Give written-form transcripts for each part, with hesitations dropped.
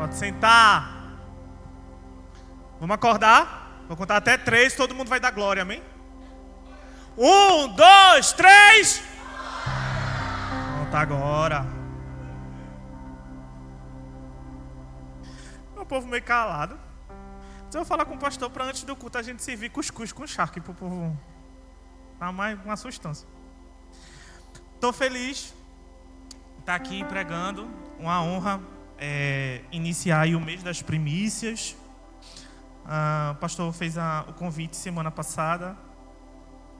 Pode sentar. Vamos acordar? Vou contar até 3, todo mundo vai dar glória, amém? 1, 2, 3. Pronto, agora. O povo meio calado. Mas eu vou falar com o pastor para antes do culto a gente servir cuscuz com charque para o povo dar mais uma sustância. Estou feliz de estar aqui pregando. Uma honra iniciar aí o mês das primícias. O pastor fez o convite semana passada.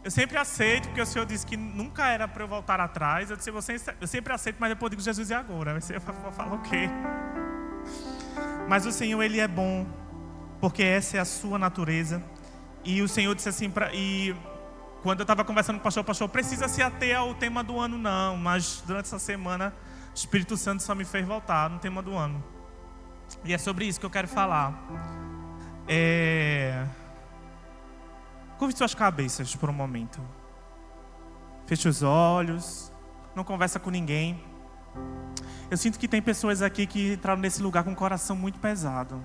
Eu sempre aceito, porque o Senhor disse que nunca era para eu voltar atrás. Eu disse, eu sempre aceito, mas depois eu digo, Jesus, e agora? Aí você vai falar o quê? Mas o Senhor, Ele é bom, porque essa é a sua natureza. E o Senhor disse assim, quando eu estava conversando com o pastor precisa se ater ao tema do ano, não. Mas durante essa semana, o Espírito Santo só me fez voltar no tema do ano. E é sobre isso que eu quero falar. Curve suas cabeças por um momento. Feche os olhos. Não conversa com ninguém. Eu sinto que tem pessoas aqui que entraram nesse lugar com o coração muito pesado.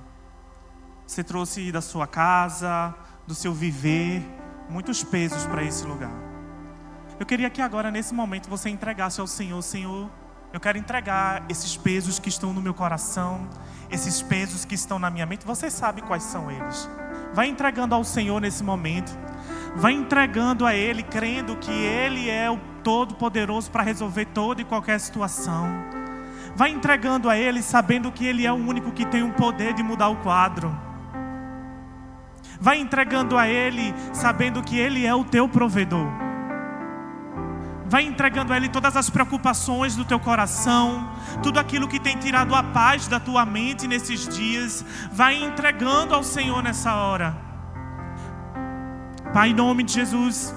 Você trouxe da sua casa, do seu viver, muitos pesos para esse lugar. Eu queria que agora, nesse momento, você entregasse ao Senhor. Senhor, eu quero entregar esses pesos que estão no meu coração, esses pesos que estão na minha mente. Você sabe quais são eles. Vai entregando ao Senhor nesse momento. Vai entregando a Ele, crendo que Ele é o Todo-Poderoso para resolver toda e qualquer situação. Vai entregando a Ele, sabendo que Ele é o único que tem o poder de mudar o quadro. Vai entregando a Ele, sabendo que Ele é o teu provedor. Vai entregando a Ele todas as preocupações do teu coração, tudo aquilo que tem tirado a paz da tua mente nesses dias. Vai entregando ao Senhor nessa hora. Pai, em nome de Jesus,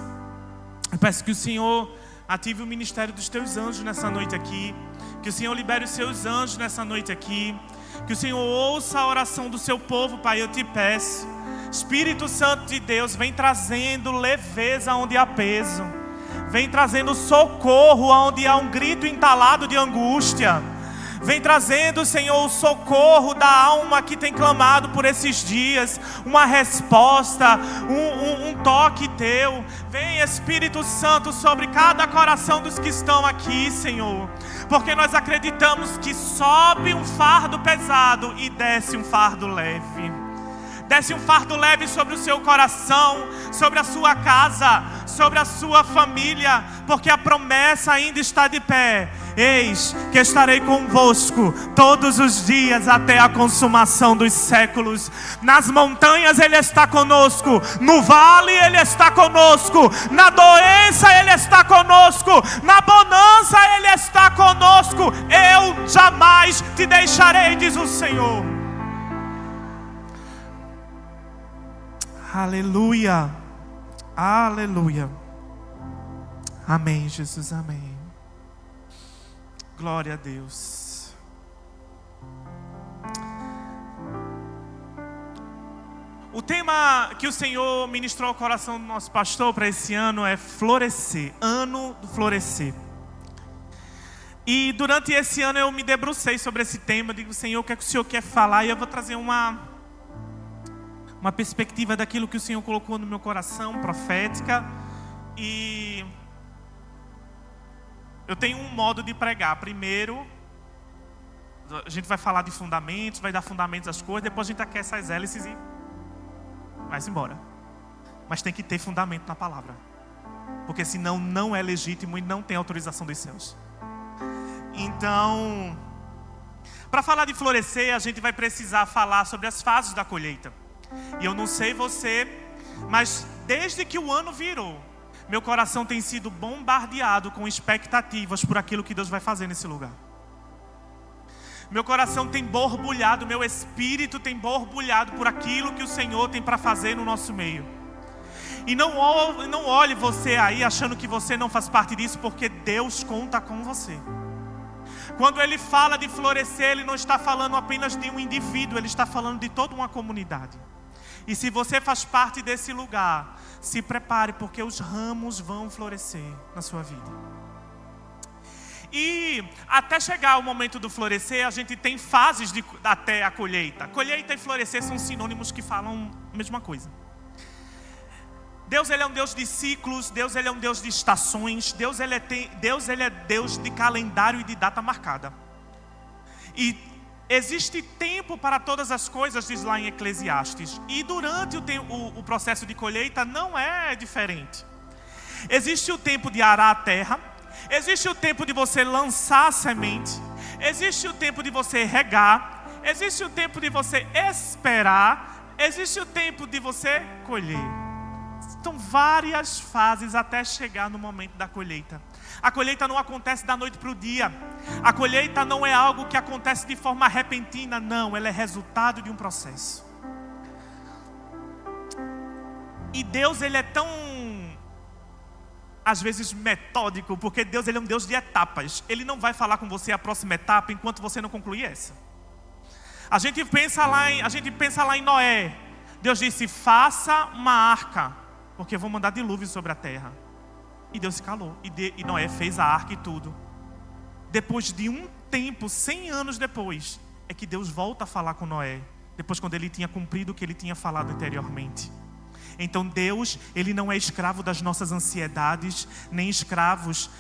eu peço que o Senhor ative o ministério dos teus anjos nessa noite aqui. Que o Senhor libere os seus anjos nessa noite aqui. Que o Senhor ouça a oração do seu povo, Pai, eu te peço. Espírito Santo de Deus, vem trazendo leveza onde há peso. Vem trazendo socorro onde há um grito entalado de angústia. Vem trazendo, Senhor, o socorro da alma que tem clamado por esses dias. Uma resposta, um toque teu. Vem, Espírito Santo, sobre cada coração dos que estão aqui, Senhor. Porque nós acreditamos que sobe um fardo pesado e desce um fardo leve. Desce um fardo leve sobre o seu coração, sobre a sua casa, sobre a sua família, porque a promessa ainda está de pé. Eis que estarei convosco todos os dias até a consumação dos séculos. Nas montanhas Ele está conosco, no vale Ele está conosco, na doença Ele está conosco, na bonança Ele está conosco. Eu jamais te deixarei, diz o Senhor. Aleluia, aleluia. Amém, Jesus, amém. Glória a Deus. O tema que o Senhor ministrou ao coração do nosso pastor para esse ano é florescer, ano do florescer. E durante esse ano eu me debrucei sobre esse tema, digo, Senhor, o que é que o Senhor quer falar? E eu vou trazer uma perspectiva daquilo que o Senhor colocou no meu coração, profética. E eu tenho um modo de pregar. Primeiro, a gente vai falar de fundamentos, vai dar fundamentos às coisas, depois a gente aquece as hélices e vai-se embora. Mas tem que ter fundamento na palavra, porque senão não é legítimo e não tem autorização dos céus. Então, para falar de florescer, a gente vai precisar falar sobre as fases da colheita. E eu não sei você, mas desde que o ano virou, meu coração tem sido bombardeado com expectativas por aquilo que Deus vai fazer nesse lugar. Meu coração tem borbulhado, meu espírito tem borbulhado por aquilo que o Senhor tem para fazer no nosso meio. E não olhe você aí achando que você não faz parte disso, porque Deus conta com você. Quando Ele fala de florescer, Ele não está falando apenas de um indivíduo, Ele está falando de toda uma comunidade. E se você faz parte desse lugar, se prepare, porque os ramos vão florescer na sua vida. E até chegar o momento do florescer, a gente tem fases até a colheita. Colheita e florescer são sinônimos que falam a mesma coisa. Deus, ele é um Deus de ciclos. Deus, ele é um Deus de estações. Deus, ele é Deus de calendário e de data marcada. E existe tempo para todas as coisas, diz lá em Eclesiastes. E durante o processo de colheita não é diferente. Existe o tempo de arar a terra. Existe o tempo de você lançar a semente. Existe o tempo de você regar. Existe o tempo de você esperar. Existe o tempo de você colher. São várias fases até chegar no momento da colheita. A colheita não acontece da noite para o dia. A colheita não é algo que acontece de forma repentina, não. Ela é resultado de um processo. E Deus, ele é tão, às vezes, metódico, porque Deus, ele é um Deus de etapas. Ele não vai falar com você a próxima etapa enquanto você não concluir essa. A gente pensa lá em Noé. Deus disse: faça uma arca, porque eu vou mandar dilúvio sobre a terra. E Deus se calou. E Noé fez a arca e tudo. Depois de um tempo, 100 anos depois, é que Deus volta a falar com Noé. Depois, quando ele tinha cumprido o que ele tinha falado anteriormente. Então Deus, ele não é escravo das nossas ansiedades, nem escravos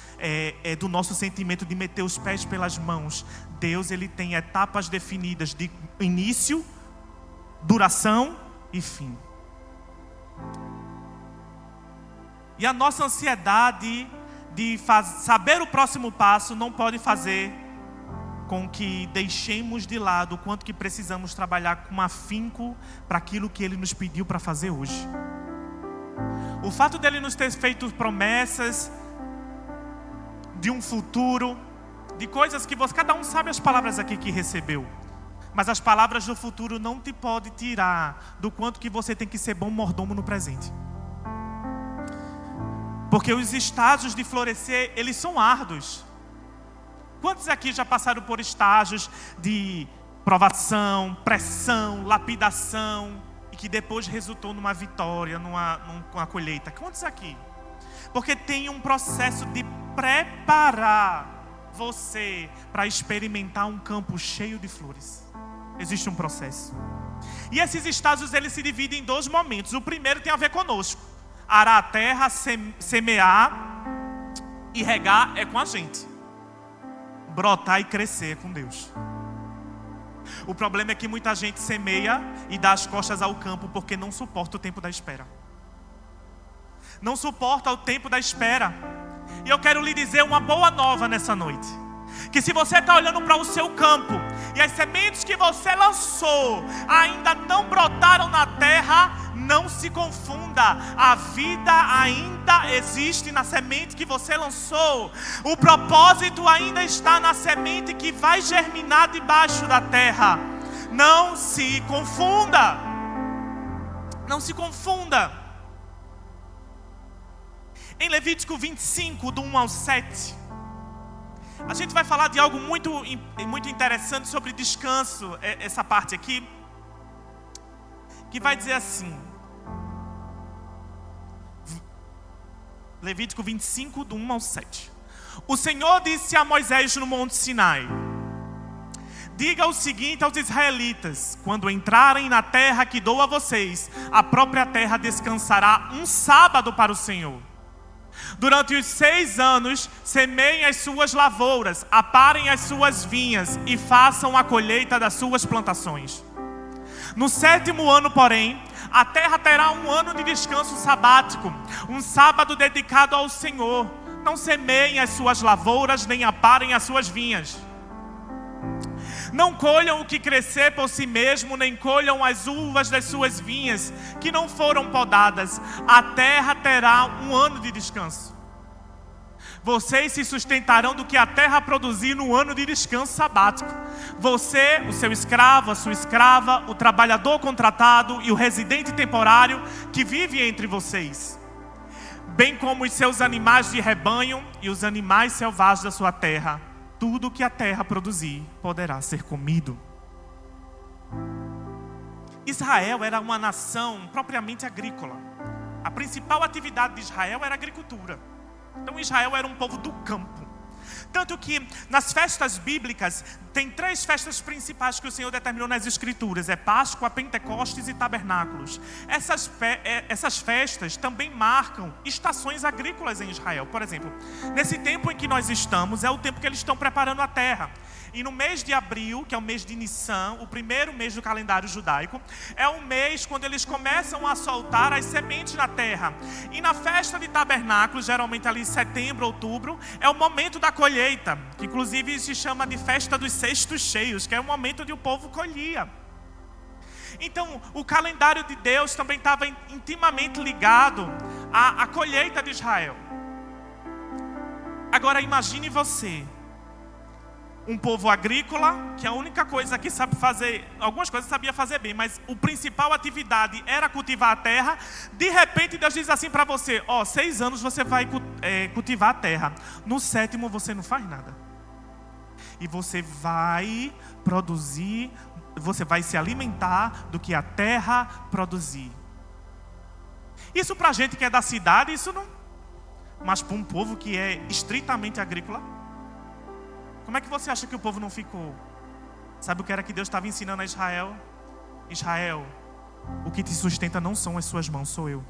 do nosso sentimento de meter os pés pelas mãos. Deus, ele tem etapas definidas de início, duração e fim. E a nossa ansiedade de saber o próximo passo não pode fazer com que deixemos de lado o quanto que precisamos trabalhar com afinco para aquilo que Ele nos pediu para fazer hoje. O fato dele nos ter feito promessas de um futuro, de coisas que cada um sabe as palavras aqui que recebeu. Mas as palavras do futuro não te podem tirar do quanto que você tem que ser bom mordomo no presente. Porque os estágios de florescer, eles são árduos. Quantos aqui já passaram por estágios de provação, pressão, lapidação, e que depois resultou numa vitória, numa colheita? Quantos aqui? Porque tem um processo de preparar você para experimentar um campo cheio de flores. Existe um processo. E esses estágios, eles se dividem em 2 momentos. O primeiro tem a ver conosco. Arar a terra, semear e regar é com a gente. Brotar e crescer é com Deus. O problema é que muita gente semeia e dá as costas ao campo porque não suporta o tempo da espera. Não suporta o tempo da espera. E eu quero lhe dizer uma boa nova nessa noite. Que se você está olhando para o seu campo e as sementes que você lançou ainda não brotaram na terra, não se confunda. A vida ainda existe na semente que você lançou. O propósito ainda está na semente que vai germinar debaixo da terra. Não se confunda. Não se confunda. Em Levítico 25, do 1 ao 7, a gente vai falar de algo muito interessante sobre descanso, essa parte aqui, que vai dizer assim, Levítico 25, do 1 ao 7. O Senhor disse a Moisés no Monte Sinai: diga o seguinte aos israelitas: quando entrarem na terra que dou a vocês, a própria terra descansará um sábado para o Senhor. Durante os 6 anos, semeiem as suas lavouras, aparem as suas vinhas e façam a colheita das suas plantações. No 7º ano, porém, a terra terá um ano de descanso sabático, um sábado dedicado ao Senhor. Não semeiem as suas lavouras, nem aparem as suas vinhas. Não colham o que crescer por si mesmo, nem colham as uvas das suas vinhas, que não foram podadas. A terra terá um ano de descanso. Vocês se sustentarão do que a terra produzir no ano de descanso sabático. Você, o seu escravo, a sua escrava, o trabalhador contratado e o residente temporário que vive entre vocês, bem como os seus animais de rebanho e os animais selvagens da sua terra. Tudo que a terra produzir poderá ser comido. Israel era uma nação propriamente agrícola. A principal atividade de Israel era a agricultura. Então Israel era um povo do campo. Tanto que nas festas bíblicas, tem 3 festas principais que o Senhor determinou nas Escrituras. É Páscoa, Pentecostes e Tabernáculos. Essas festas também marcam estações agrícolas em Israel. Por exemplo, nesse tempo em que nós estamos, é o tempo que eles estão preparando a terra. E no mês de abril, que é o mês de Nissan, o primeiro mês do calendário judaico, é um mês quando eles começam a soltar as sementes na terra. E na festa de tabernáculos, geralmente ali em setembro, outubro, é o momento da colheita, que inclusive se chama de festa dos cestos cheios, que é o momento onde o povo colhia. Então, o calendário de Deus também estava intimamente ligado à colheita de Israel. Agora imagine você, um povo agrícola, que a única coisa que sabe fazer, algumas coisas sabia fazer bem, mas a principal atividade era cultivar a terra. De repente Deus diz assim para você: 6 anos você vai cultivar a terra, no 7º você não faz nada. E você vai produzir, você vai se alimentar do que a terra produzir. Isso para a gente que é da cidade, isso não. Mas para um povo que é estritamente agrícola, como é que você acha que o povo não ficou? Sabe o que era que Deus estava ensinando a Israel? Israel, o que te sustenta não são as suas mãos, sou eu.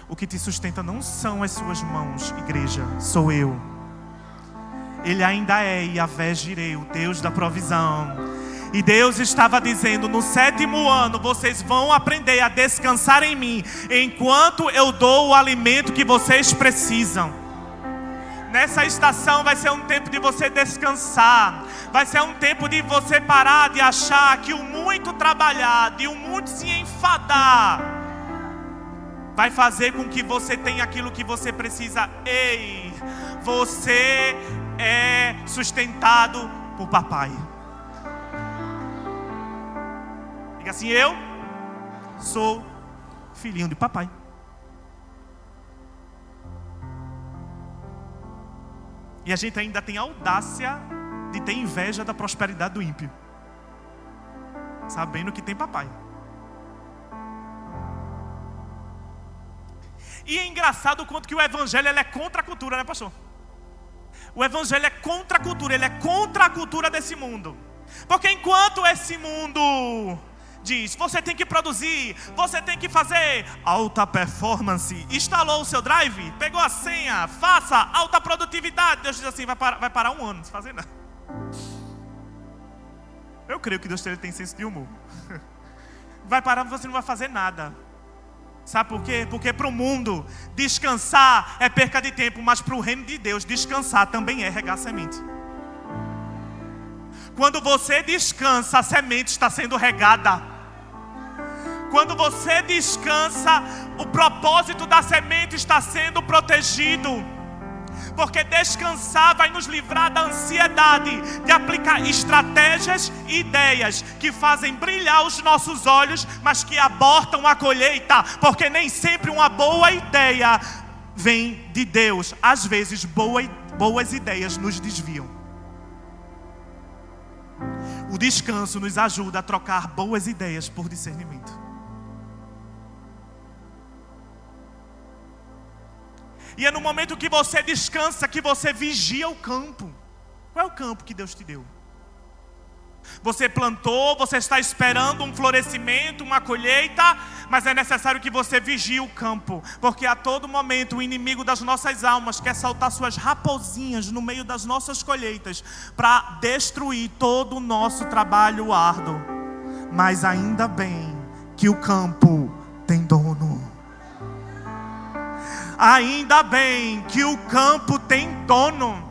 O que te sustenta não são as suas mãos, igreja, sou eu. Ele ainda é Yahvé Jireh, o Deus da provisão. E Deus estava dizendo: no 7º ano vocês vão aprender a descansar em mim, enquanto eu dou o alimento que vocês precisam. Nessa estação vai ser um tempo de você descansar. Vai ser um tempo de você parar de achar que o muito trabalhar, de o muito se enfadar, vai fazer com que você tenha aquilo que você precisa. Ei, você é sustentado por papai. Diga assim: eu sou filhinho de papai. E a gente ainda tem a audácia de ter inveja da prosperidade do ímpio, sabendo que tem papai. E é engraçado o quanto que o evangelho ele é contra a cultura, né, pastor? O evangelho é contra a cultura, ele é contra a cultura desse mundo. Porque enquanto esse mundo diz: você tem que produzir, você tem que fazer alta performance, instalou o seu drive, pegou a senha, faça alta produtividade. Deus diz assim: vai parar 1 ano, não se fazer nada. Eu creio que Deus tem senso de humor. Vai parar, você não vai fazer nada. Sabe por quê? Porque para o mundo descansar é perca de tempo, mas para o reino de Deus descansar também é regar semente. Quando você descansa, a semente está sendo regada. Quando você descansa, o propósito da semente está sendo protegido. Porque descansar vai nos livrar da ansiedade de aplicar estratégias e ideias que fazem brilhar os nossos olhos, mas que abortam a colheita. Porque nem sempre uma boa ideia vem de Deus. Às vezes boas ideias nos desviam. O descanso nos ajuda a trocar boas ideias por discernimento. E é no momento que você descansa que você vigia o campo. Qual é o campo que Deus te deu? Você plantou, você está esperando um florescimento, uma colheita, mas é necessário que você vigie o campo, porque a todo momento o inimigo das nossas almas quer soltar suas raposinhas no meio das nossas colheitas para destruir todo o nosso trabalho árduo. Mas ainda bem que o campo tem dono. Ainda bem que o campo tem dono.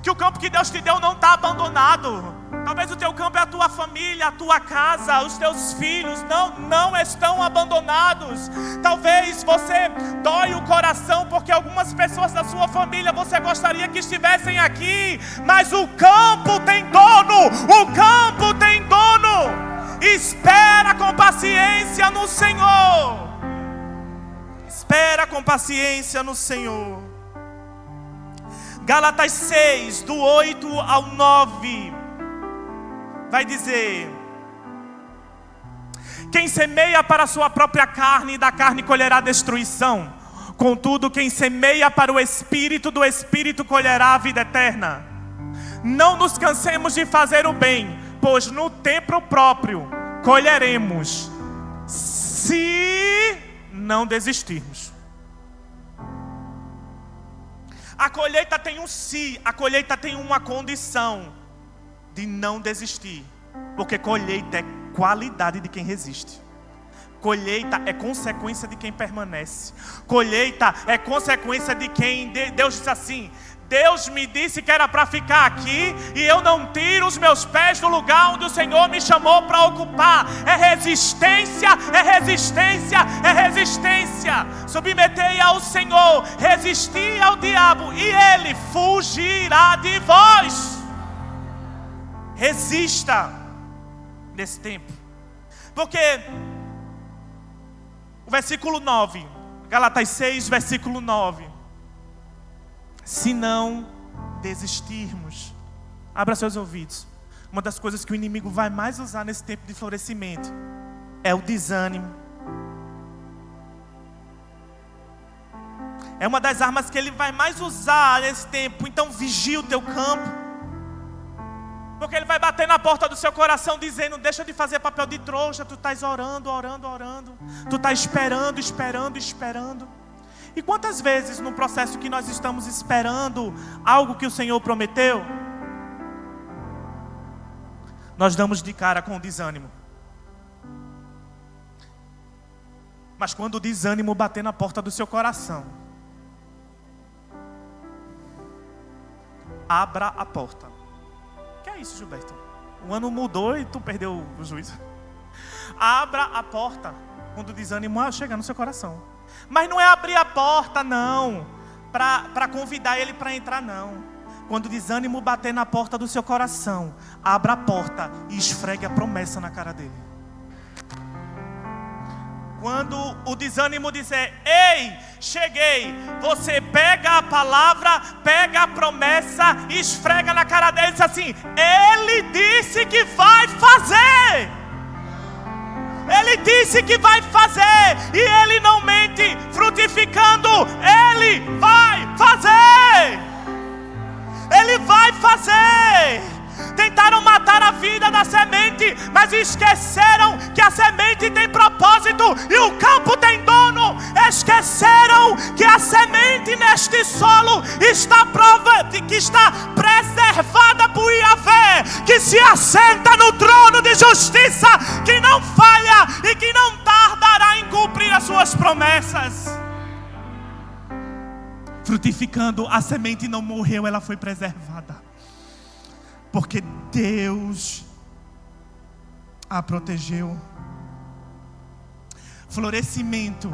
Que o campo que Deus te deu não está abandonado. Talvez o teu campo é a tua família, a tua casa, os teus filhos não estão abandonados. Talvez você dói o coração porque algumas pessoas da sua família você gostaria que estivessem aqui, mas o campo tem dono. O campo tem dono. Espera com paciência no Senhor. Espera com paciência no Senhor. Gálatas 6, do 8 ao 9, vai dizer: quem semeia para a sua própria carne, da carne colherá destruição. Contudo, quem semeia para o Espírito, do Espírito colherá a vida eterna. Não nos cansemos de fazer o bem, pois no tempo próprio colheremos, se não desistirmos. A colheita tem um se, a colheita tem uma condição de não desistir, porque colheita é qualidade de quem resiste. Colheita é consequência de quem permanece. Colheita é consequência de quem Deus diz assim: Deus me disse que era para ficar aqui, e eu não tiro os meus pés do lugar onde o Senhor me chamou para ocupar. É resistência, é resistência, é resistência. Submetei ao Senhor, resisti ao diabo, e ele fugirá de vós. Resista nesse tempo. Porque o versículo 9, Gálatas 6, versículo 9: se não desistirmos. Abra seus ouvidos. Uma das coisas que o inimigo vai mais usar nesse tempo de florescimento é o desânimo. É uma das armas que ele vai mais usar nesse tempo. Então vigia o teu campo, porque ele vai bater na porta do seu coração dizendo: deixa de fazer papel de trouxa. Tu estás orando, orando, orando. Tu estás esperando, esperando, esperando. E quantas vezes no processo que nós estamos esperando algo que o Senhor prometeu, nós damos de cara com o desânimo. Mas quando o desânimo bater na porta do seu coração, abra a porta. Que é isso, Gilberto? O ano mudou e tu perdeu o juízo. Abra a porta quando o desânimo chegar no seu coração. Mas não é abrir a porta, não, para convidar ele para entrar, não. Quando o desânimo bater na porta do seu coração, abra a porta e esfregue a promessa na cara dele. Quando o desânimo disser: ei, cheguei, você pega a palavra, pega a promessa e esfrega na cara dele e diz assim: ele disse que vai fazer. Ele disse que vai fazer, e ele não mente, frutificando, ele vai fazer. Ele vai fazer. Tentaram matar a vida da semente, mas esqueceram que a semente tem propósito e o campo tem dono. Esqueceram que a semente neste solo está preservada por Yahvé, que se assenta no trono de justiça, que não falha e que não tardará em cumprir as suas promessas. Frutificando, a semente não morreu, ela foi preservada. Porque Deus a protegeu. Florescimento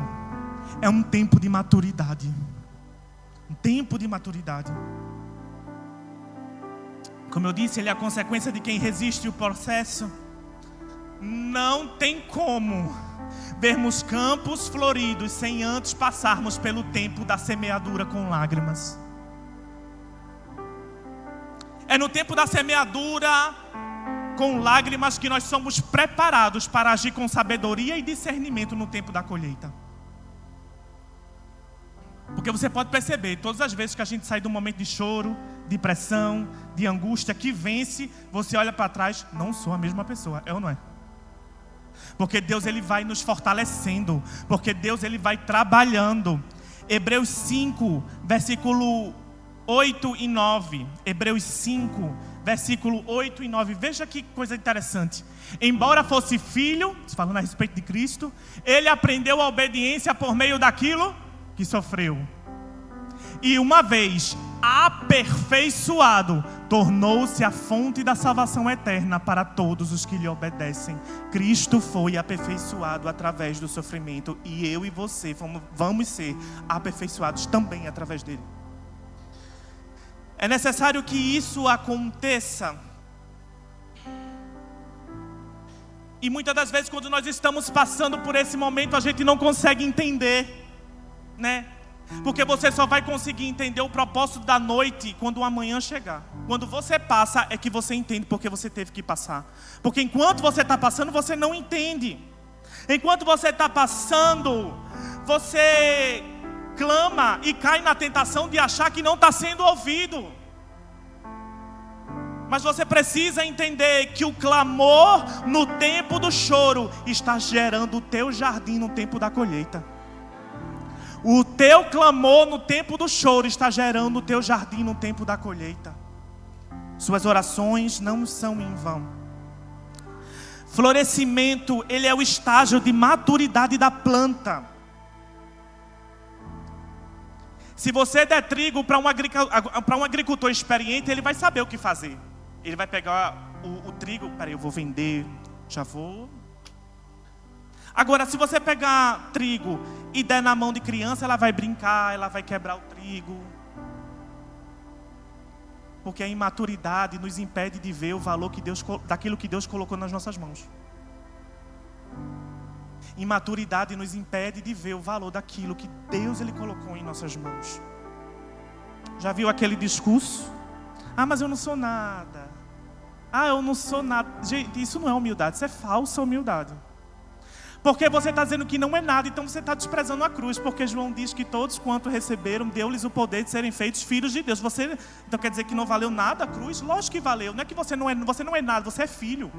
é um tempo de maturidade. Um tempo de maturidade. Como eu disse, ele é a consequência de quem resiste o processo. Não tem como vermos campos floridos sem antes passarmos pelo tempo da semeadura com lágrimas. É no tempo da semeadura com lágrimas que nós somos preparados para agir com sabedoria e discernimento no tempo da colheita. Porque você pode perceber, todas as vezes que a gente sai de um momento de choro, de pressão, de angústia, que vence, você olha para trás: não sou a mesma pessoa, é ou não é? Porque Deus, ele vai nos fortalecendo, porque Deus, ele vai trabalhando. Hebreus 5, versículo 8 e 9. Hebreus 5, versículo 8 e 9. Veja que coisa interessante. Embora fosse filho, falando a respeito de Cristo, ele aprendeu a obediência por meio daquilo que sofreu. E uma vez aperfeiçoado, tornou-se a fonte da salvação eterna para todos os que lhe obedecem. Cristo foi aperfeiçoado através do sofrimento, e eu e você vamos ser aperfeiçoados também através dele. É necessário que isso aconteça. E muitas das vezes, quando nós estamos passando por esse momento, a gente não consegue entender, né? Porque você só vai conseguir entender o propósito da noite quando o amanhã chegar. Quando você passa, é que você entende porque você teve que passar. Porque enquanto você está passando, você não entende. Enquanto você está passando, você clama e cai na tentação de achar que não está sendo ouvido. Mas você precisa entender que o clamor no tempo do choro está gerando o teu jardim no tempo da colheita. O teu clamor no tempo do choro está gerando o teu jardim no tempo da colheita. Suas orações não são em vão. Florescimento, ele é o estágio de maturidade da planta. Se você der trigo para um agricultor experiente, ele vai saber o que fazer. Ele vai pegar o trigo, peraí, eu vou vender, já vou. Agora, se você pegar trigo e der na mão de criança, ela vai brincar, ela vai quebrar o trigo. Porque a imaturidade nos impede de ver o valor daquilo que Deus colocou nas nossas mãos. Imaturidade nos impede de ver o valor daquilo que Deus ele colocou em nossas mãos. Já viu aquele discurso? Ah, mas eu não sou nada. Ah, eu não sou nada. Gente, isso não é humildade, isso é falsa humildade. Porque você está dizendo que não é nada, então você está desprezando a cruz. Porque João diz que todos quanto receberam, deu-lhes o poder de serem feitos filhos de Deus. Então quer dizer que não valeu nada a cruz? Lógico que valeu. Não é que você não é nada, você é filho.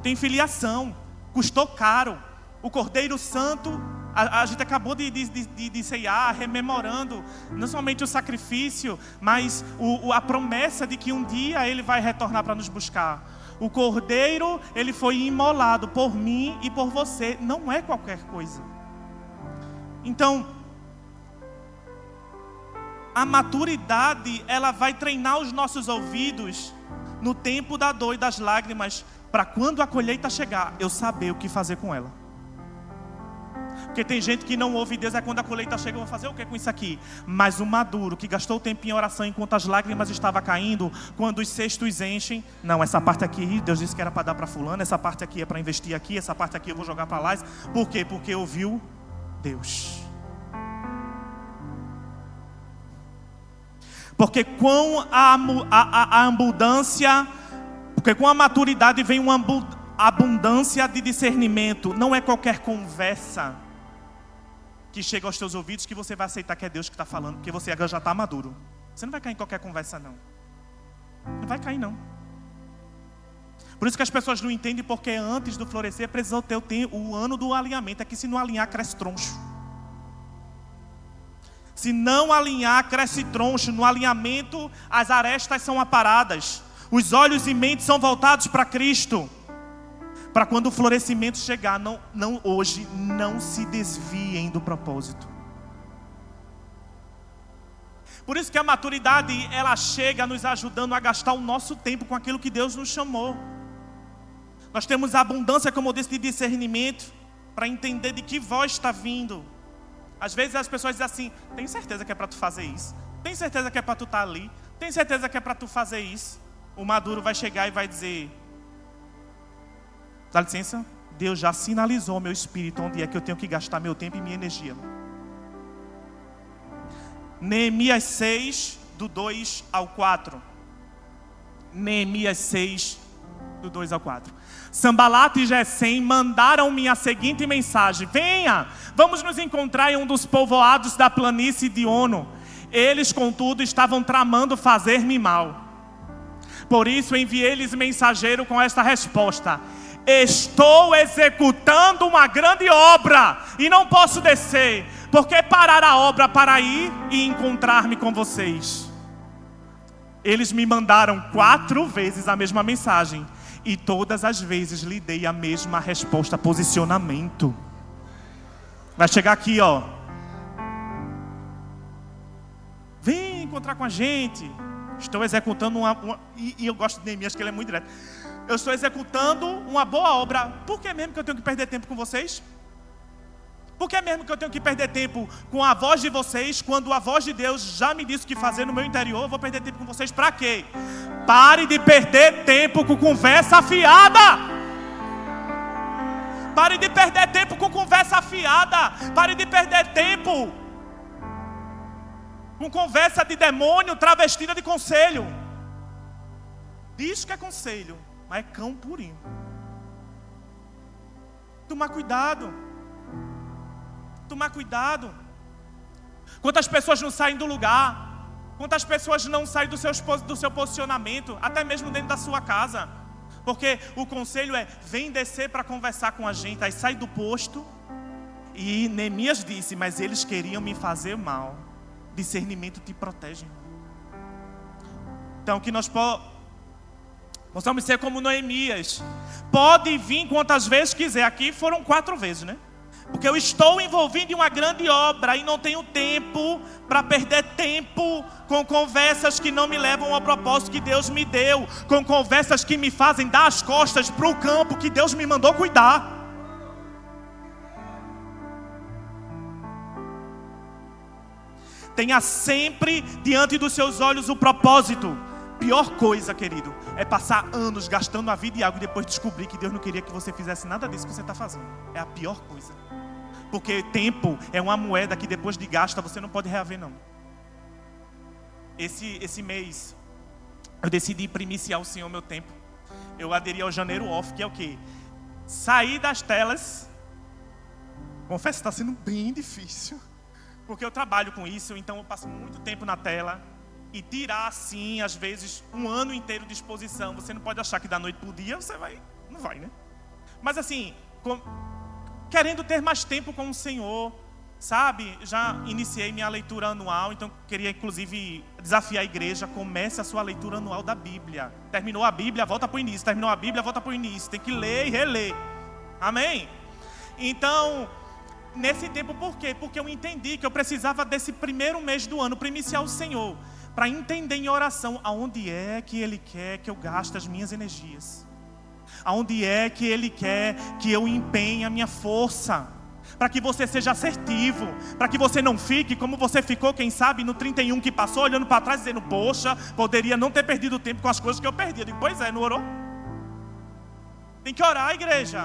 Tem filiação, custou caro. O Cordeiro Santo, a gente acabou de ceiar, rememorando não somente o sacrifício, mas a promessa de que um dia Ele vai retornar para nos buscar. O Cordeiro, ele foi imolado por mim e por você. Não é qualquer coisa. Então, a maturidade, ela vai treinar os nossos ouvidos no tempo da dor e das lágrimas, para quando a colheita chegar, eu saber o que fazer com ela. Porque tem gente que não ouve Deus, é quando a colheita chega, eu vou fazer o que com isso aqui? Mas o maduro, que gastou o tempo em oração enquanto as lágrimas estavam caindo, quando os cestos enchem, não, essa parte aqui, Deus disse que era para dar para fulano, essa parte aqui é para investir aqui, essa parte aqui eu vou jogar para lá. Por quê? Porque ouviu Deus. Porque com a abundância, porque com a maturidade vem uma abundância de discernimento. Não é qualquer conversa que chega aos teus ouvidos que você vai aceitar que é Deus que está falando, porque você já está maduro. Você não vai cair em qualquer conversa, não. Não vai cair, não. Por isso que as pessoas não entendem, porque antes do florescer precisa ter o ano do alinhamento. É que se não alinhar, cresce troncho. Se não alinhar, cresce troncho. No alinhamento, as arestas são aparadas. Os olhos e mentes são voltados para Cristo. Para quando o florescimento chegar, hoje, não se desviem do propósito. Por isso que a maturidade, ela chega nos ajudando a gastar o nosso tempo com aquilo que Deus nos chamou. Nós temos a abundância, como eu disse, de discernimento, para entender de que voz está vindo. Às vezes as pessoas dizem assim, tem certeza que é para tu fazer isso? Tem certeza que é para tu estar ali? Tem certeza que é para tu fazer isso? O maduro vai chegar e vai dizer, dá licença, Deus já sinalizou ao meu espírito onde é que eu tenho que gastar meu tempo e minha energia. Neemias 6, do 2 ao 4. Neemias 6, do 2 ao 4. Sanbalat e Gesem mandaram-me a seguinte mensagem: venha, vamos nos encontrar em um dos povoados da planície de Ono. Eles, contudo, estavam tramando fazer-me mal. Por isso enviei-lhes mensageiro com esta resposta: estou executando uma grande obra e não posso descer. Por que parar a obra para ir e encontrar-me com vocês? Eles me mandaram 4 vezes a mesma mensagem e todas as vezes lhe dei a mesma resposta, posicionamento. Vai chegar aqui, ó. Vem encontrar com a gente. Estou executando e eu gosto de Neemias, que ele é muito direto. Eu estou executando uma boa obra. Por que mesmo que eu tenho que perder tempo com vocês? Por que mesmo que eu tenho que perder tempo com a voz de vocês, quando a voz de Deus já me disse o que fazer no meu interior? Eu vou perder tempo com vocês para quê? Pare de perder tempo com conversa afiada. Pare de perder tempo com conversa afiada. Pare de perder tempo com conversa de demônio travestida de conselho. Diz que é conselho, mas é cão purinho. Tomar cuidado. Tomar cuidado. Quantas pessoas não saem do lugar? Quantas pessoas não saem do seu posicionamento, até mesmo dentro da sua casa? Porque o conselho é: vem descer para conversar com a gente. Aí sai do posto. E Neemias disse: mas eles queriam me fazer mal. Discernimento te protege. Então que nós possamos ser como Neemias. Pode vir quantas vezes quiser. Aqui foram 4 vezes, né? Porque eu estou envolvido em uma grande obra e não tenho tempo para perder tempo com conversas que não me levam ao propósito que Deus me deu, com conversas que me fazem dar as costas para o campo que Deus me mandou cuidar. Tenha sempre diante dos seus olhos o propósito. Pior coisa, querido, é passar anos gastando a vida e água e depois descobrir que Deus não queria que você fizesse nada disso que você está fazendo. É a pior coisa. Porque tempo é uma moeda que depois de gasta você não pode reaver, não. Esse mês eu decidi primiciar o Senhor meu tempo. Eu aderi ao janeiro off, que é o quê? Sair das telas. Confesso que está sendo bem difícil, porque eu trabalho com isso, então eu passo muito tempo na tela. E tirar assim, às vezes, um ano inteiro de exposição. Você não pode achar que da noite pro dia você vai. Não vai, né? Mas assim, querendo ter mais tempo com o Senhor, sabe? Já iniciei minha leitura anual, então queria inclusive desafiar a igreja: comece a sua leitura anual da Bíblia. Terminou a Bíblia, volta para o início. Terminou a Bíblia, volta para o início. Tem que ler e reler. Amém? Então, nesse tempo, por quê? Porque eu entendi que eu precisava desse primeiro mês do ano para iniciar o Senhor, para entender em oração aonde é que Ele quer que eu gaste as minhas energias, aonde é que Ele quer que eu empenhe a minha força, para que você seja assertivo, para que você não fique como você ficou, quem sabe, no 31 que passou, olhando para trás dizendo: poxa, poderia não ter perdido tempo com as coisas que eu perdi. Eu digo: pois é, não orou? Tem que orar, igreja.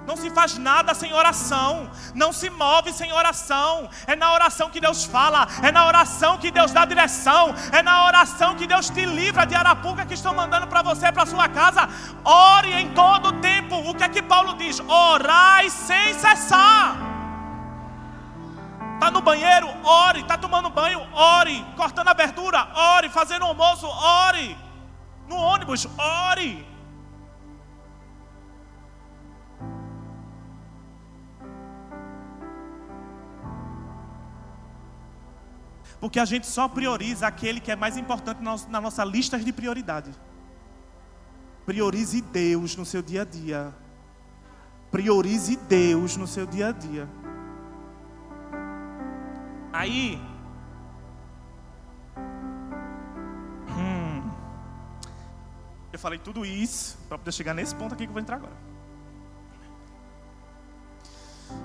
Não se faz nada sem oração. Não se move sem oração. É na oração que Deus fala. É na oração que Deus dá direção. É na oração que Deus te livra de arapuca que estão mandando para você, para sua casa. Ore em todo o tempo. O que é que Paulo diz? Orai sem cessar. Está no banheiro? Ore. Está tomando banho? Ore. Cortando a verdura? Ore. Fazendo almoço? Ore. No ônibus? Ore. Porque a gente só prioriza aquele que é mais importante na nossa lista de prioridade. Priorize Deus no seu dia a dia. Priorize Deus no seu dia a dia. Aí, eu falei tudo isso para poder chegar nesse ponto aqui que eu vou entrar agora.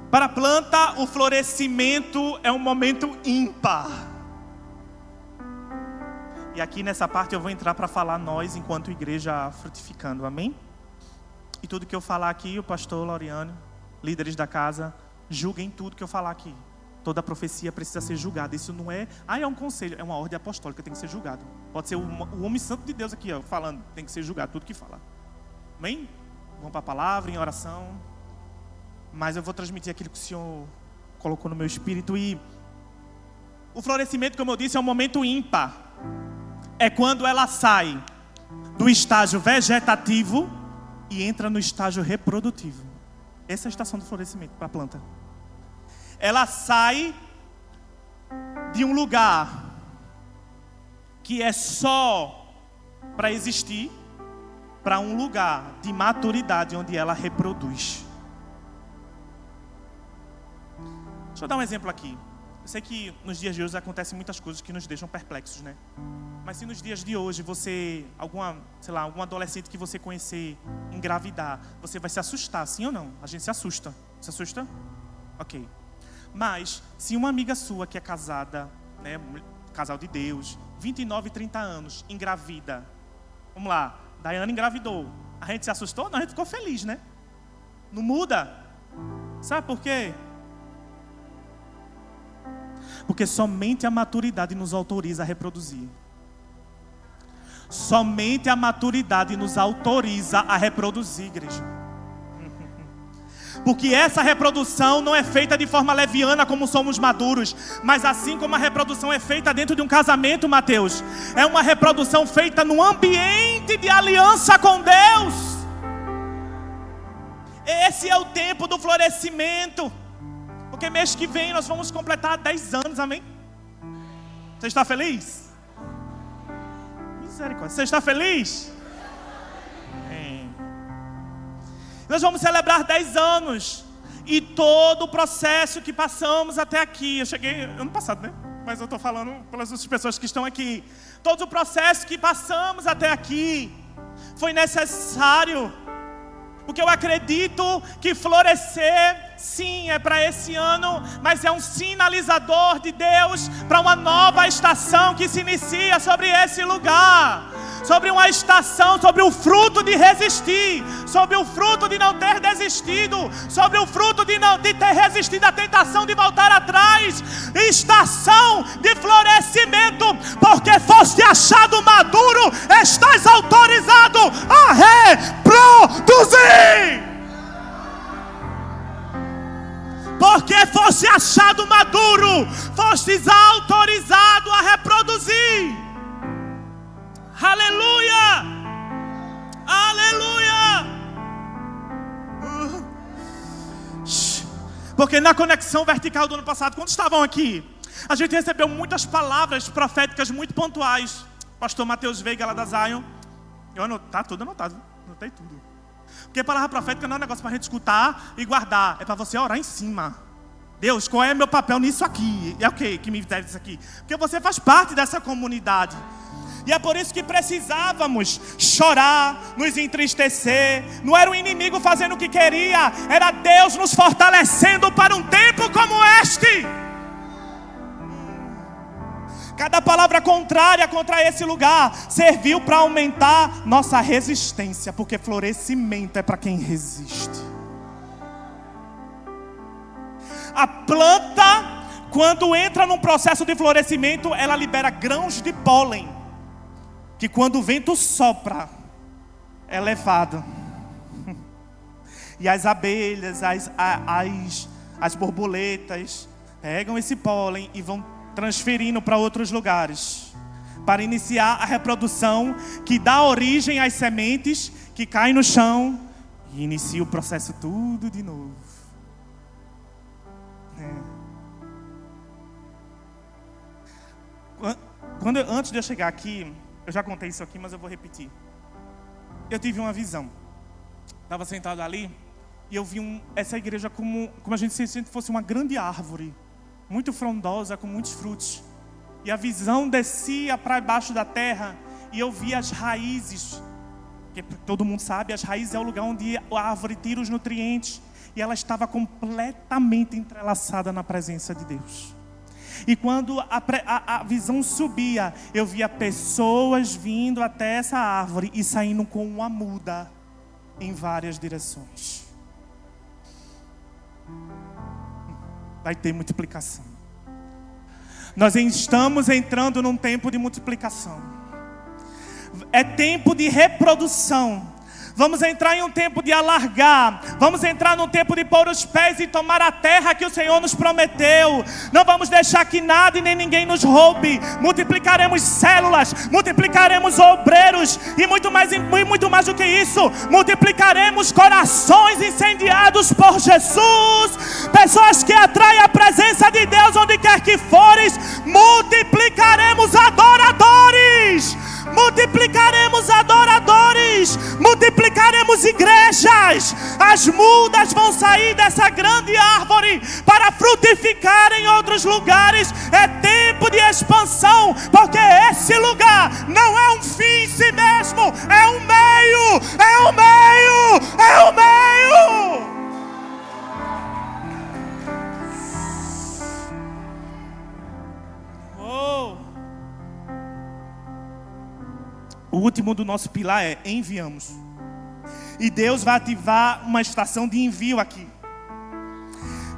Para a planta, o florescimento é um momento ímpar. E aqui nessa parte eu vou entrar para falar nós enquanto igreja frutificando, amém? E tudo que eu falar aqui, o pastor Loriano, líderes da casa, julguem tudo que eu falar aqui. Toda profecia precisa ser julgada. Isso não é, é um conselho, é uma ordem apostólica, tem que ser julgado. Pode ser o homem santo de Deus aqui, falando, tem que ser julgado tudo que fala. Amém? Vamos para a palavra, em oração. Mas eu vou transmitir aquilo que o Senhor colocou no meu espírito. E o florescimento, como eu disse, é um momento ímpar. É quando ela sai do estágio vegetativo e entra no estágio reprodutivo. Essa é a estação do florescimento para a planta. Ela sai de um lugar que é só para existir, para um lugar de maturidade onde ela reproduz. Deixa eu dar um exemplo aqui. Eu sei que nos dias de hoje acontecem muitas coisas que nos deixam perplexos, né? Mas se nos dias de hoje você, algum adolescente que você conhecer engravidar, você vai se assustar, sim ou não? A gente se assusta. Se assusta? Ok. Mas se uma amiga sua que é casada, né, casal de Deus, 29, 30 anos, engravida. Vamos lá, Daiane engravidou. A gente se assustou? Não, a gente ficou feliz, né? Não muda. Sabe por quê? Porque somente a maturidade nos autoriza a reproduzir. Somente a maturidade nos autoriza a reproduzir, igreja. Porque essa reprodução não é feita de forma leviana como somos maduros, mas assim como a reprodução é feita dentro de um casamento, Mateus, é uma reprodução feita num ambiente de aliança com Deus. Esse é o tempo do florescimento. Porque mês que vem nós vamos completar 10 anos, amém? Você está feliz? Misericórdia, você está feliz? Nós vamos celebrar 10 anos. E todo o processo que passamos até aqui. Eu cheguei ano passado, né? Mas eu estou falando pelas outras pessoas que estão aqui. Todo o processo que passamos até aqui foi necessário. Porque eu acredito que florescer, sim, é para esse ano, mas é um sinalizador de Deus para uma nova estação que se inicia sobre esse lugar. Sobre uma estação, sobre o fruto de resistir, sobre o fruto de não ter desistido, sobre o fruto de ter resistido à tentação de voltar atrás. Estação de florescimento, porque foste achado maduro, estás autorizado a reproduzir. Porque foste achado maduro, fostes autorizado a reproduzir. Aleluia! Aleluia! Porque na conexão vertical do ano passado, quando estavam aqui, a gente recebeu muitas palavras proféticas muito pontuais. Pastor Mateus Veiga lá da Zion. Tá tudo anotado, anotei tudo. Porque a palavra profética não é um negócio para a gente escutar e guardar, é para você orar em cima. Deus, qual é meu papel nisso aqui? É o que me deve isso aqui? Porque você faz parte dessa comunidade. E é por isso que precisávamos chorar, nos entristecer. Não era o inimigo fazendo o que queria, era Deus nos fortalecendo para um tempo como este. Cada palavra contrária contra esse lugar serviu para aumentar nossa resistência, porque florescimento é para quem resiste. A planta, quando entra num processo de florescimento, ela libera grãos de pólen, que quando o vento sopra, é levado. E as abelhas, as borboletas pegam esse pólen e vão transferindo para outros lugares, para iniciar a reprodução que dá origem às sementes que caem no chão e inicia o processo tudo de novo. Antes de eu chegar aqui, eu já contei isso aqui, mas eu vou repetir. Eu tive uma visão. Estava sentado ali e eu vi essa igreja como a gente se fosse uma grande árvore, muito frondosa, com muitos frutos. E a visão descia para baixo da terra e eu via as raízes. Porque todo mundo sabe, as raízes é o lugar onde a árvore tira os nutrientes. E ela estava completamente entrelaçada na presença de Deus. E quando a visão subia, eu via pessoas vindo até essa árvore e saindo com uma muda em várias direções. Vai ter multiplicação. Nós estamos entrando num tempo de multiplicação. É tempo de reprodução. Vamos entrar em um tempo de alargar. Vamos entrar num tempo de pôr os pés e tomar a terra que o Senhor nos prometeu. Não vamos deixar que nada e nem ninguém nos roube. Multiplicaremos células, multiplicaremos obreiros e muito mais do que isso, multiplicaremos corações incendiados por Jesus. Pessoas que atraem a presença de Deus onde quer que fores. Multiplicaremos adoradores. Multiplicaremos adoradores, multiplicaremos igrejas. As mudas vão sair dessa grande árvore para frutificar em outros lugares. É tempo de expansão, porque esse lugar não é um fim em si mesmo, é um meio, é um meio, é um meio. O último do nosso pilar é enviamos. E Deus vai ativar uma estação de envio aqui.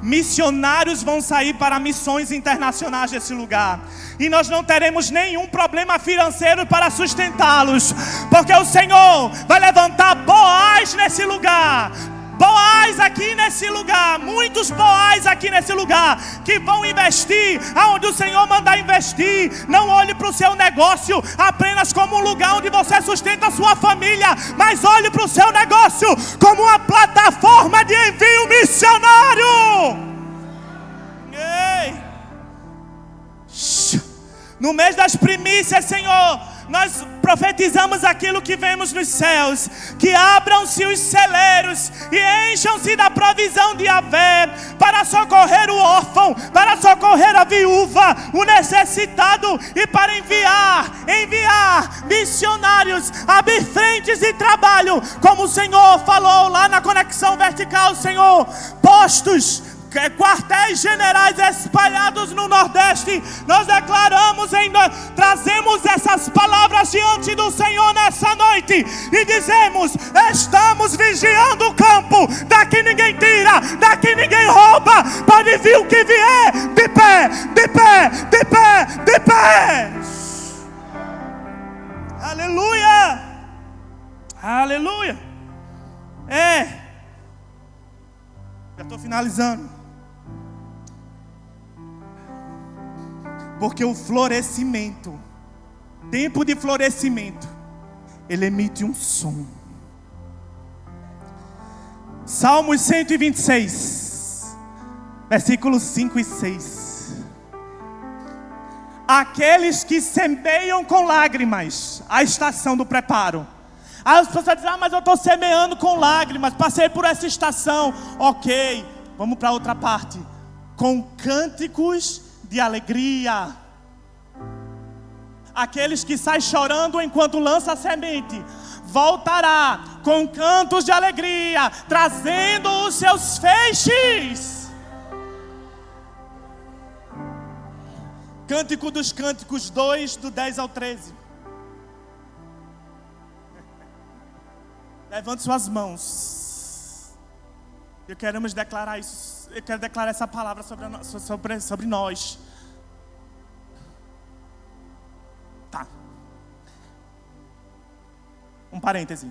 Missionários vão sair para missões internacionais desse lugar. E nós não teremos nenhum problema financeiro para sustentá-los. Porque o Senhor vai levantar Boaz nesse lugar. Boaz Boaz aqui nesse lugar, muitos Boaz aqui nesse lugar, que vão investir aonde o Senhor mandar investir. Não olhe para o seu negócio apenas como um lugar onde você sustenta a sua família, mas olhe para o seu negócio como uma plataforma de envio missionário. Ei. No mês das primícias, Senhor, nós profetizamos aquilo que vemos nos céus, que abram-se os celeiros e encham-se da provisão de Yahvé, para socorrer o órfão, para socorrer a viúva, o necessitado, e para enviar missionários, abrir frentes de trabalho, como o Senhor falou lá na Conexão Vertical, Senhor, postos, quartéis generais espalhados no Nordeste. Nós declaramos, trazemos essas palavras diante do Senhor nessa noite e dizemos: estamos vigiando o campo, daqui ninguém tira, daqui ninguém rouba, pode vir o que vier, de pé, de pé, de pé, de pé. Aleluia, aleluia. Já estou finalizando. Porque o florescimento, tempo de florescimento, ele emite um som. Salmos 126, versículos 5 e 6. Aqueles que semeiam com lágrimas, a estação do preparo. Aí as pessoas dizem: mas eu estou semeando com lágrimas, passei por essa estação. Ok, vamos para outra parte. Com cânticos de alegria. Aqueles que saem chorando enquanto lança a semente, voltará com cantos de alegria, trazendo os seus feixes. Cântico dos Cânticos 2, do 10 ao 13. Levante suas mãos. Queremos declarar isso. Eu quero declarar essa palavra sobre nós. Tá. Um parêntese.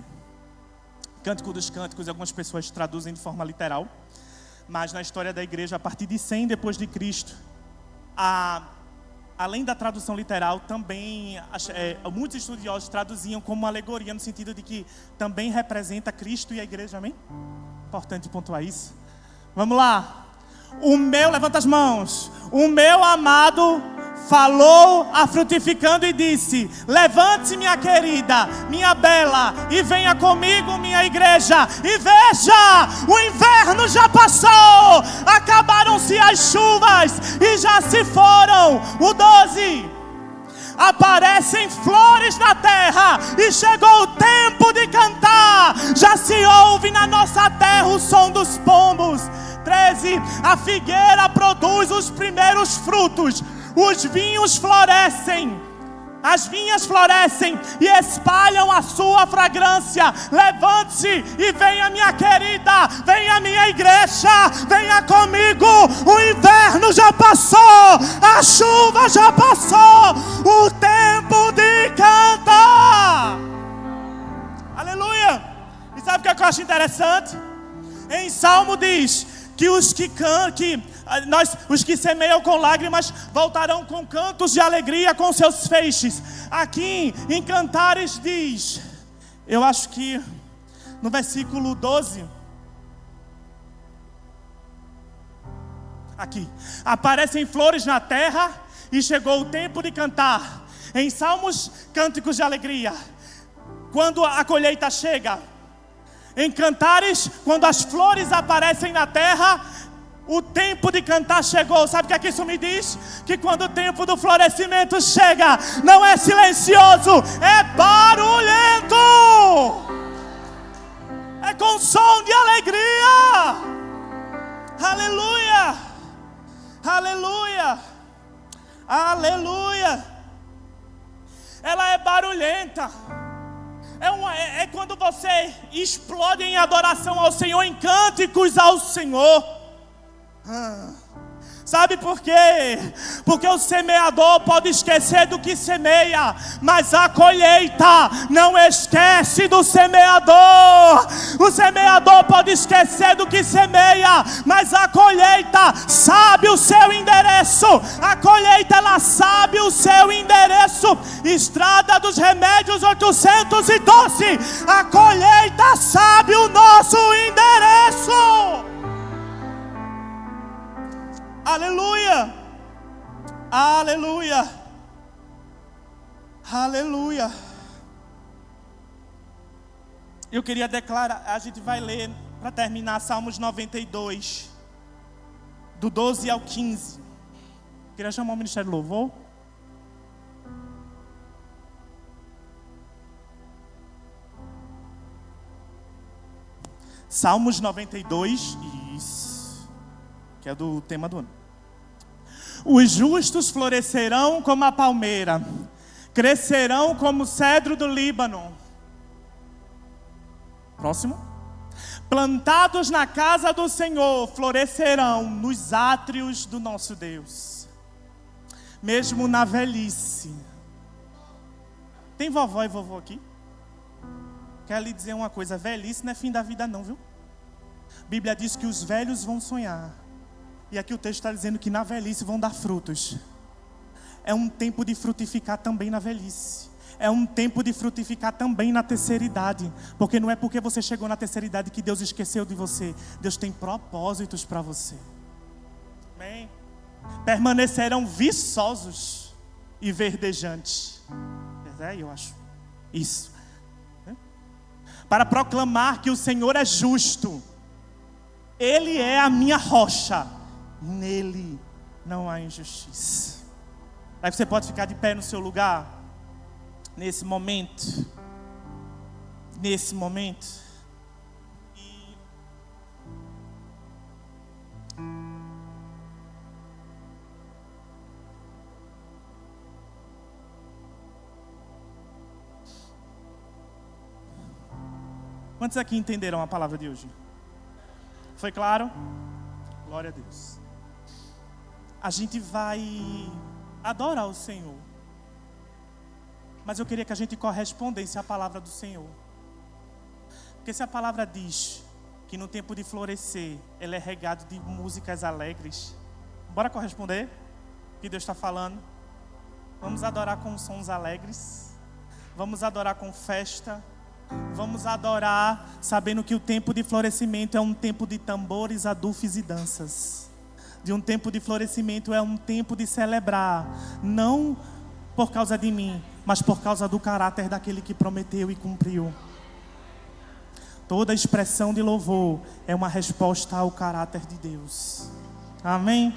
Cântico dos Cânticos, algumas pessoas traduzem de forma literal, mas na história da igreja, a partir de 100 depois de Cristo, além da tradução literal, também muitos estudiosos traduziam como uma alegoria, no sentido de que também representa Cristo e a igreja, amém? Importante pontuar isso. Vamos lá. Levanta as mãos. O meu amado falou frutificando e disse: levante-se, minha querida, minha bela, e venha comigo, minha igreja, e veja, o inverno já passou, acabaram-se as chuvas e já se foram. O 12. Aparecem flores na terra e chegou o tempo de cantar. Já se ouve na nossa terra o som dos pombos. 13. A figueira produz os primeiros frutos. Os vinhos florescem. As vinhas florescem e espalham a sua fragrância. Levante-se e venha, minha querida, venha, minha igreja, venha comigo. O inverno já passou, a chuva já passou, o tempo de cantar. Aleluia. E sabe o que eu acho interessante? Em Salmo diz que os que semeiam com lágrimas voltarão com cantos de alegria com seus feixes. Aqui em Cantares diz, eu acho que no versículo 12, aqui: aparecem flores na terra e chegou o tempo de cantar. Em Salmos, cânticos de alegria, quando a colheita chega. Em Cantares, quando as flores aparecem na terra, o tempo de cantar chegou. Sabe o que isso me diz? Que quando o tempo do florescimento chega, não é silencioso, é barulhento. É com som de alegria. Aleluia. Aleluia. Aleluia. Ela é barulhenta. É quando você explode em adoração ao Senhor, em cânticos ao Senhor. Sabe por quê? Porque o semeador pode esquecer do que semeia, mas a colheita não esquece do semeador. O semeador pode esquecer do que semeia, mas a colheita sabe o seu endereço. A colheita, ela sabe o seu endereço. Estrada dos Remédios 812. A colheita sabe o nosso endereço. Aleluia, aleluia, aleluia. Eu queria declarar, a gente vai ler para terminar Salmos 92, do 12 ao 15. Queria chamar o Ministério do Louvor. Salmos 92, isso. Que é do tema do ano. Os justos florescerão como a palmeira, crescerão como o cedro do Líbano. Próximo. Plantados na casa do Senhor, florescerão nos átrios do nosso Deus. Mesmo na velhice. Tem vovó e vovô aqui? Quero lhe dizer uma coisa, velhice não é fim da vida não, viu? A Bíblia diz que os velhos vão sonhar. E aqui o texto está dizendo que na velhice vão dar frutos. É um tempo de frutificar também na velhice. É um tempo de frutificar também na terceira idade. Porque não é porque você chegou na terceira idade que Deus esqueceu de você. Deus tem propósitos para você. Amém? Permanecerão viçosos e verdejantes. É, eu acho. Isso. Para proclamar que o Senhor é justo. Ele é a minha rocha. Nele não há injustiça. Aí você pode ficar de pé no seu lugar. Nesse momento. Nesse momento. E quantos aqui entenderam a palavra de hoje? Foi claro? Glória a Deus. A gente vai adorar o Senhor. Mas eu queria que a gente correspondesse à palavra do Senhor. Porque se a palavra diz que no tempo de florescer, ele é regado de músicas alegres. Bora corresponder? O que Deus está falando? Vamos adorar com sons alegres. Vamos adorar com festa. Vamos adorar sabendo que o tempo de florescimento é um tempo de tambores, adufes e danças. De um tempo de florescimento é um tempo de celebrar, não por causa de mim, mas por causa do caráter daquele que prometeu e cumpriu. Toda expressão de louvor é uma resposta ao caráter de Deus. Amém?